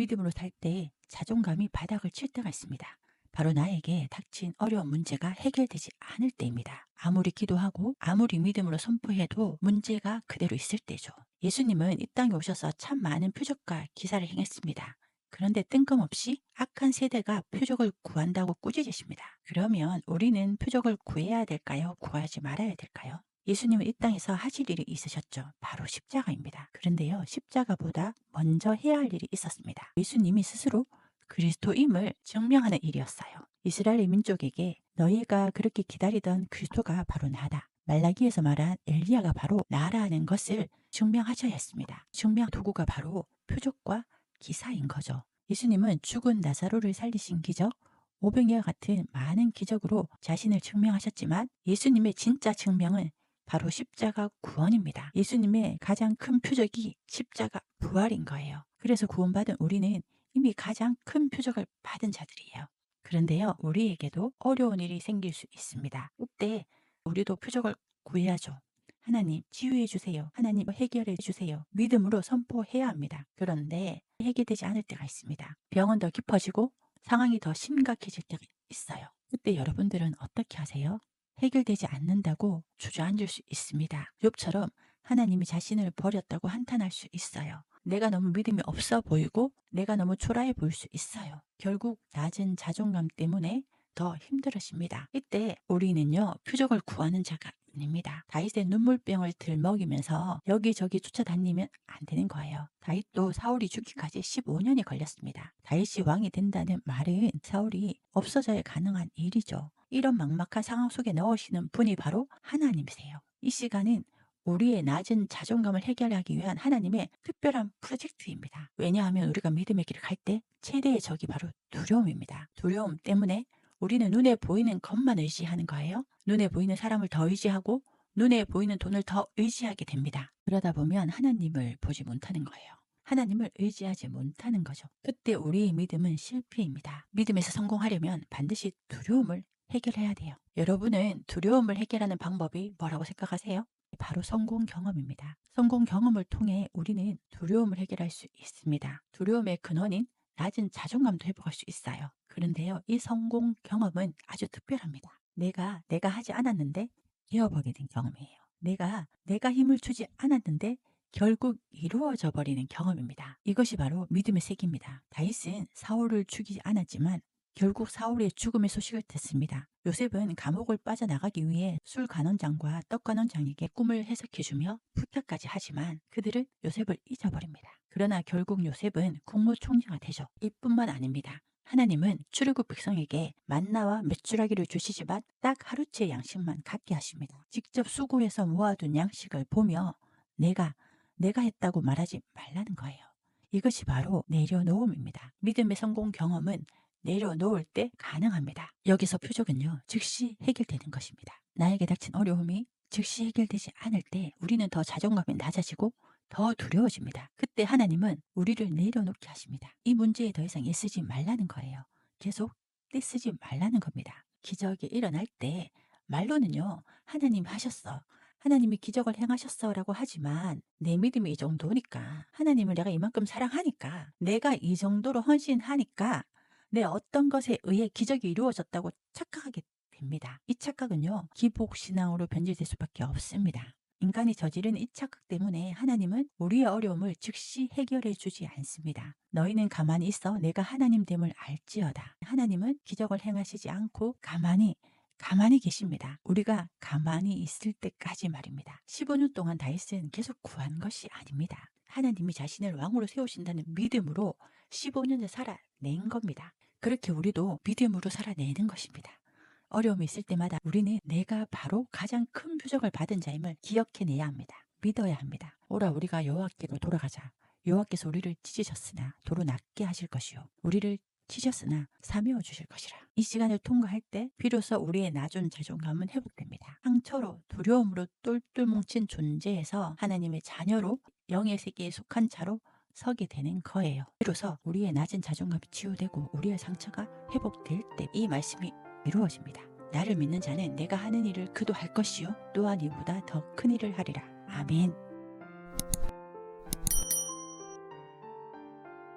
믿음으로 살 때 자존감이 바닥을 칠 때가 있습니다. 바로 나에게 닥친 어려운 문제가 해결되지 않을 때입니다. 아무리 기도하고 아무리 믿음으로 선포해도 문제가 그대로 있을 때죠. 예수님은 이 땅에 오셔서 참 많은 표적과 기사를 행했습니다. 그런데 뜬금없이 악한 세대가 표적을 구한다고 꾸짖으십니다. 그러면 우리는 표적을 구해야 될까요? 구하지 말아야 될까요? 예수님은 이 땅에서 하실 일이 있으셨죠. 바로 십자가입니다. 그런데요, 십자가보다 먼저 해야 할 일이 있었습니다. 예수님이 스스로 그리스도임을 증명하는 일이었어요. 이스라엘 민족에게 너희가 그렇게 기다리던 그리스도가 바로 나다. 말라기에서 말한 엘리야가 바로 나라는 것을 증명하셔야 했습니다. 증명 도구가 바로 표적과 기사인 거죠. 예수님은 죽은 나사로를 살리신 기적, 오병이와 같은 많은 기적으로 자신을 증명하셨지만 예수님의 진짜 증명은 바로 십자가 구원입니다. 예수님의 가장 큰 표적이 십자가 부활인 거예요. 그래서 구원받은 우리는 이미 가장 큰 표적을 받은 자들이에요. 그런데요, 우리에게도 어려운 일이 생길 수 있습니다. 그때 우리도 표적을 구해야죠. 하나님 치유해 주세요. 하나님 해결해 주세요. 믿음으로 선포해야 합니다. 그런데 해결되지 않을 때가 있습니다. 병은 더 깊어지고 상황이 더 심각해질 때가 있어요. 그때 여러분들은 어떻게 하세요? 해결되지 않는다고 주저앉을 수 있습니다. 욥처럼 하나님이 자신을 버렸다고 한탄할 수 있어요. 내가 너무 믿음이 없어 보이고 내가 너무 초라해 보일 수 있어요. 결국 낮은 자존감 때문에 더 힘들어집니다. 이때 우리는요, 표적을 구하는 자가 아닙니다. 다윗의 눈물병을 들먹이면서 여기저기 쫓아다니면 안 되는 거예요. 다윗도 사울이 죽기까지 15년이 걸렸습니다. 다윗이 왕이 된다는 말은 사울이 없어져야 가능한 일이죠. 이런 막막한 상황 속에 넣으시는 분이 바로 하나님이세요. 이 시간은 우리의 낮은 자존감을 해결하기 위한 하나님의 특별한 프로젝트입니다. 왜냐하면 우리가 믿음의 길을 갈 때 최대의 적이 바로 두려움입니다. 두려움 때문에 우리는 눈에 보이는 것만 의지하는 거예요. 눈에 보이는 사람을 더 의지하고 눈에 보이는 돈을 더 의지하게 됩니다. 그러다 보면 하나님을 보지 못하는 거예요. 하나님을 의지하지 못하는 거죠. 그때 우리의 믿음은 실패입니다. 믿음에서 성공하려면 반드시 두려움을 해결해야 돼요. 여러분은 두려움을 해결하는 방법이 뭐라고 생각하세요? 바로 성공 경험입니다. 성공 경험을 통해 우리는 두려움을 해결할 수 있습니다. 두려움의 근원인 낮은 자존감도 회복할 수 있어요. 그런데요, 이 성공 경험은 아주 특별합니다. 내가 하지 않았는데 되어버리는 경험이에요. 내가 힘을 주지 않았는데 결국 이루어져 버리는 경험입니다. 이것이 바로 믿음의 세계입니다. 다윗은 사울을 죽이지 않았지만 결국 사울의 죽음의 소식을 듣습니다. 요셉은 감옥을 빠져나가기 위해 술간원장과 떡간원장에게 꿈을 해석해주며 부탁까지 하지만 그들은 요셉을 잊어버립니다. 그러나 결국 요셉은 국무총리가 되죠. 이뿐만 아닙니다. 하나님은 출애굽 백성에게 만나와 메추라기를 주시지만 딱 하루치의 양식만 갖게 하십니다. 직접 수고해서 모아둔 양식을 보며 내가 했다고 말하지 말라는 거예요. 이것이 바로 내려놓음입니다. 믿음의 성공 경험은 내려놓을 때 가능합니다. 여기서 표적은요, 즉시 해결되는 것입니다. 나에게 닥친 어려움이 즉시 해결되지 않을 때 우리는 더 자존감이 낮아지고 더 두려워집니다. 그때 하나님은 우리를 내려놓게 하십니다. 이 문제에 더 이상 애쓰지 말라는 거예요. 계속 떼쓰지 말라는 겁니다. 기적이 일어날 때 말로는요, 하나님 하셨어, 하나님이 기적을 행하셨어 라고 하지만 내 믿음이 이 정도니까, 하나님을 내가 이만큼 사랑하니까, 내가 이 정도로 헌신하니까 내 어떤 것에 의해 기적이 이루어졌다고 착각하게 됩니다. 이 착각은요, 기복신앙으로 변질될 수밖에 없습니다. 인간이 저지른 이 착각 때문에 하나님은 우리의 어려움을 즉시 해결해 주지 않습니다. 너희는 가만히 있어 내가 하나님됨을 알지어다. 하나님은 기적을 행하시지 않고 가만히 계십니다. 우리가 가만히 있을 때까지 말입니다. 15년 동안 다윗은 계속 구한 것이 아닙니다. 하나님이 자신을 왕으로 세우신다는 믿음으로 15년을 살아낸 겁니다. 그렇게 우리도 믿음으로 살아내는 것입니다. 어려움이 있을 때마다 우리는 내가 바로 가장 큰 표적을 받은 자임을 기억해내야 합니다. 믿어야 합니다. 오라 우리가 여호와께로 돌아가자. 여호와께서 우리를 찢으셨으나 도로 낫게 하실 것이요 우리를 찢으셨으나 사메어 주실 것이라. 이 시간을 통과할 때 비로소 우리의 낮은 자존감은 회복됩니다. 상처로 두려움으로 똘똘 뭉친 존재에서 하나님의 자녀로 영의 세계에 속한 자로 서게 되는 거예요. 비로소 우리의 낮은 자존감이 치유되고 우리의 상처가 회복될 때 이 말씀이 이루어집니다. 나를 믿는 자는 내가 하는 일을 그도 할 것이요 또한 이보다 더 큰 일을 하리라. 아멘.